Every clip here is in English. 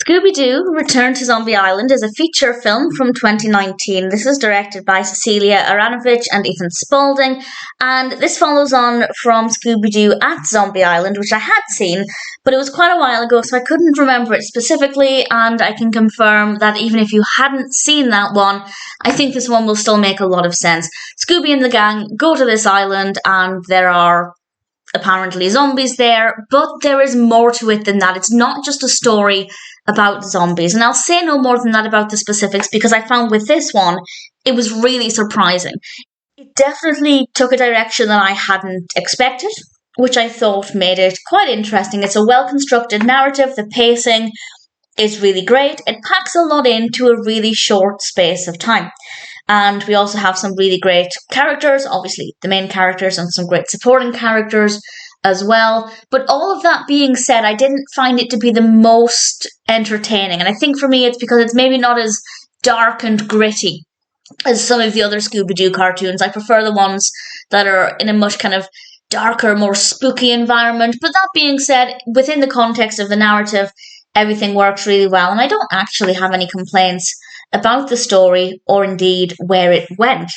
Scooby-Doo Return to Zombie Island is a feature film from 2019. This is directed by Cecilia, Aranovich and Ethan Spaulding, and this follows on from Scooby-Doo at Zombie Island, which I had seen, but it was quite a while ago, so I couldn't remember it specifically, and I can confirm that even if you hadn't seen that one, I think this one will still make a lot of sense. Scooby and the gang go to this island, and there are apparently zombies there, but there is more to it than that. It's not just a story about zombies, and I'll say no more than that about the specifics because I found with this one, it was really surprising. It definitely took a direction that I hadn't expected, which I thought made it quite interesting. It's a well-constructed narrative, the pacing is really great, it packs a lot into a really short space of time. And we also have some really great characters, obviously the main characters and some great supporting characters as well. But all of that being said, I didn't find it to be the most entertaining. And I think for me it's because it's maybe not as dark and gritty as some of the other Scooby-Doo cartoons. I prefer the ones that are in a much kind of darker, more spooky environment. But that being said, within the context of the narrative, everything works really well. And I don't actually have any complaints about the story or indeed where it went.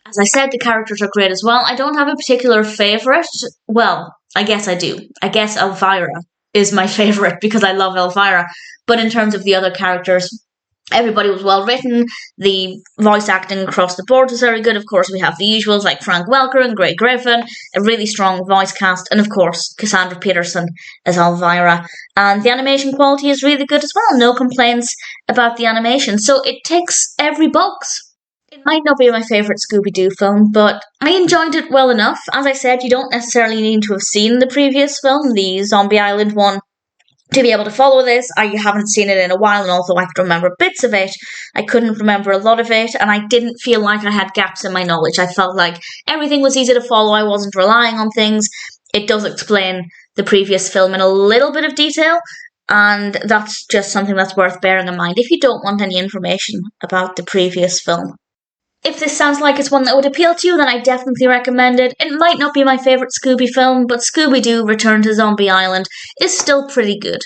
As I said, the characters are great as well. I don't have a particular favourite. Well, I guess I do. I guess Elvira is my favourite because I love Elvira. But in terms of the other characters, everybody was well written. The voice acting across the board was very good. Of course, we have the usuals like Frank Welker and Grey Griffin, a really strong voice cast, and of course, Cassandra Peterson as Elvira. And the animation quality is really good as well. No complaints about the animation. So it ticks every box. It might not be my favourite Scooby-Doo film, but I enjoyed it well enough. As I said, you don't necessarily need to have seen the previous film, the Zombie Island one, to be able to follow this. I haven't seen it in a while, and also I have to remember bits of it. I couldn't remember a lot of it, and I didn't feel like I had gaps in my knowledge. I felt like everything was easy to follow. I wasn't relying on things. It does explain the previous film in a little bit of detail, and that's just something that's worth bearing in mind if you don't want any information about the previous film. If this sounds like it's one that would appeal to you, then I definitely recommend it. It might not be my favourite Scooby film, but Scooby-Doo Return to Zombie Island is still pretty good.